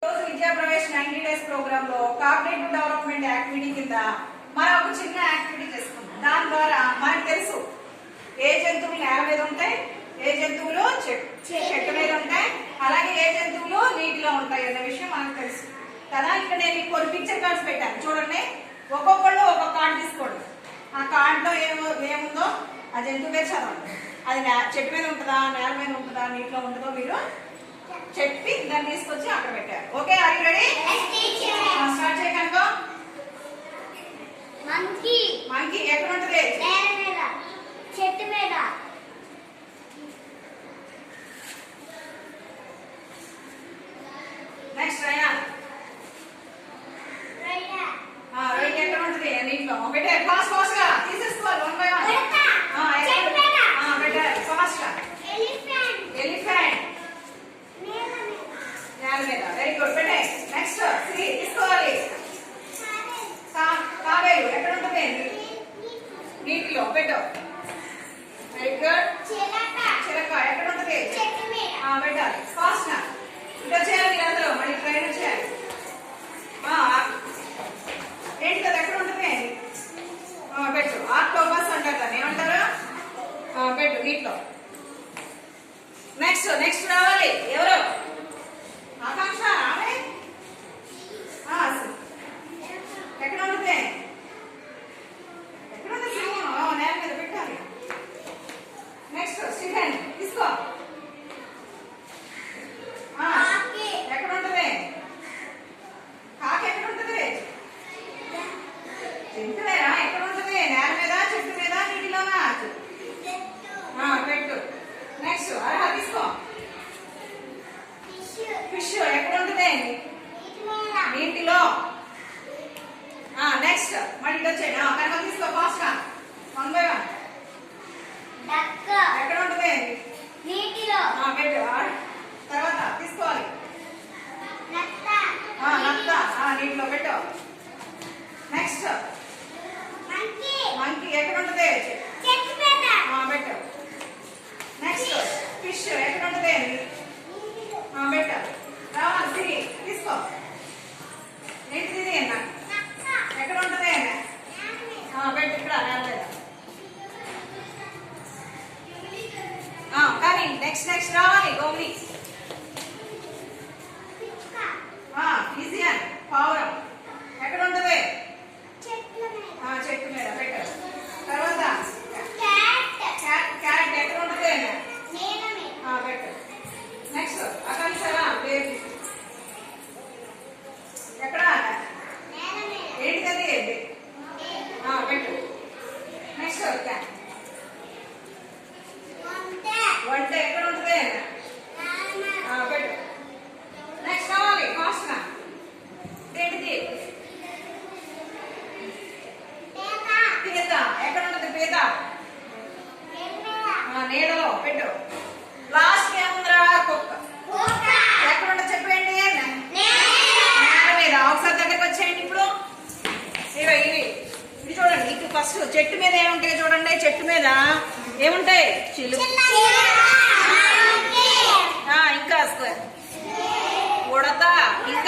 విద్యా Pravesh 90 days programme లో cognitive development activity కింద మనం ఒక చిన్న యాక్టివిటీ చేసుకుంటాం. దాని ద్వారా మనకు తెలుసు ఏ జంతువులు నేల మీద ఉంటాయి, ఏ జంతువులు చెట్టు మీద ఉంటాయి, అలాగే ఏ జంతువులు నీటిలో ఉంటాయి అనే విషయం మనకు తెలుసు కదా. ఇక్కడ నేను కొన్ని పిక్చర్ కార్డ్స్ పెట్టాను చూడండి. ఒక్కొక్కళ్ళు ఒక్కొక్క కార్డు తీసుకోండి. ఆ కార్డులో ఏముందో ఆ జంతువు పేరు చదవండి. అది చెట్టు మీద ఉంటుందా, నేల మీద ఉంటుందా, నీటిలో ఉంటుందో మీరు చెప్పి దాన్ని తీసుకొచ్చి అక్కడ పెట్టారు. Okay, are you ready? Start చేయకనుకో. మంకీ. మంకీ ఎక్కడ ఉంటుంది? నేల మీద, చెట్టు మీద. Next rayon. రైట్ ఎక్కడ ఉంటుంది? నీటిలో. పెట్టే ఫాస్ట్ ఫాస్ట్ గా తీసేసుకోవాలి. 1 by 1. చెట్టు మీద. పెట్టే ఫాస్ట్ గా. ఎలిఫెంట్. ఎలిఫెంట్ నేల మీద. Very good. పెట్టే నెక్స్ట్ సి తీసుకోవాలి. తాబేలు ఎక్కడ ఉంటుంది? నీటిలో. పెట్టు. Very good. చిలక. చిలక ఎక్కడ ఉంటుంది? చెట్టు మీద. పెట్టాలి ఫాస్ట్ గా. ఇట్లా చేయాలి అందరూ. మళ్ళీ ట్రైన్ చేయాలి. ఏంటి కదా ఎక్కడ ఉంటుంది? పెట్టు. ఆక్టోపస్ అంటారు దాన్ని. ఏమంటారు? పెట్టు నీటిలో. నెక్స్ట్ నెక్స్ట్ రావాలి. ఎవరు? ఆకాంక్ష. ఆమె ఎక్కడ ఉంటుంది? ఎక్కడ ఉంటుంది? నేల మీద పెట్టాలి. నెక్స్ట్ స్టీఫెన్ తీసుకో. ఎక్కడ ఉంటుంది? కాకి ఎక్కడ ఉంటుంది? జంతువేరా? ఎక్కడ ఉంటుంది? నేల మీద, చెట్టు మీద, నీటిలోనా? పెట్టు. నెక్స్ట్ అర్హ తీసుకో. ఫిష్ ఎక్కడ ఉంటుంది? నీటిలో. నెక్స్ట్ మళ్ళీ వచ్చేయండి. కనుక తీసుకో ఫాస్ట్ గా. 1 by 1. డక్. ఎక్కడ ఉంటుంది? నీటిలో. పెట్టు. తర్వాత తీసుకోవాలి. నత్త. నత్త నీటిలో. పెట్టు. Next monkey. మంకీ ఎక్కడ ఉంటుంది? చెట్టు మీద. పెట్టు. నెక్స్ట్ ఫిష్ ఎక్కడ ఉంటుంది? పెట్టు. రావాలి సిరి తీసుకో. ఏంటిది అన్న? ఎక్కడ ఉంటుంది? పెట్టు. ఇక్కడ నేల మీద. కానీ నెక్స్ట్ నెక్స్ట్ రావాలి. గౌరీ. ఈజియన్ పావురం ఎక్కడ ఉంటుంది? చెట్టు మీద. పెట్టు. తర్వాత క్యాట్ ఎక్కడ ఉంటుంది? పెట్టు. నెక్స్ట్ అకాంక్షరా బేబీ ఎక్కడ? ఏంటిది? పెట్టు. నెక్స్ట్ వంట ఎక్కడ ఉంటుంది? పెట్టు. నెక్స్ట్ కావాలి ఫాస్ట్ గా. ఏంటిది? పీత ఎక్కడ ఉంటుంది? పీత నీడలో. పెట్టు. లాస్ట్ ఏముందిరా? కుక్క ఎక్కడ ఉంటుంది చెప్పండి? నేల మీద. ఒకసారి దగ్గరకు వచ్చేయండి. ఇప్పుడు ఇది చూడండి. ఇటు ఫస్ట్ చెట్టు మీద ఏముంటాయి చూడండి. చెట్టు మీద ఏముంటాయి? చిలుక. ఇంకా ఉడత. ఇంకా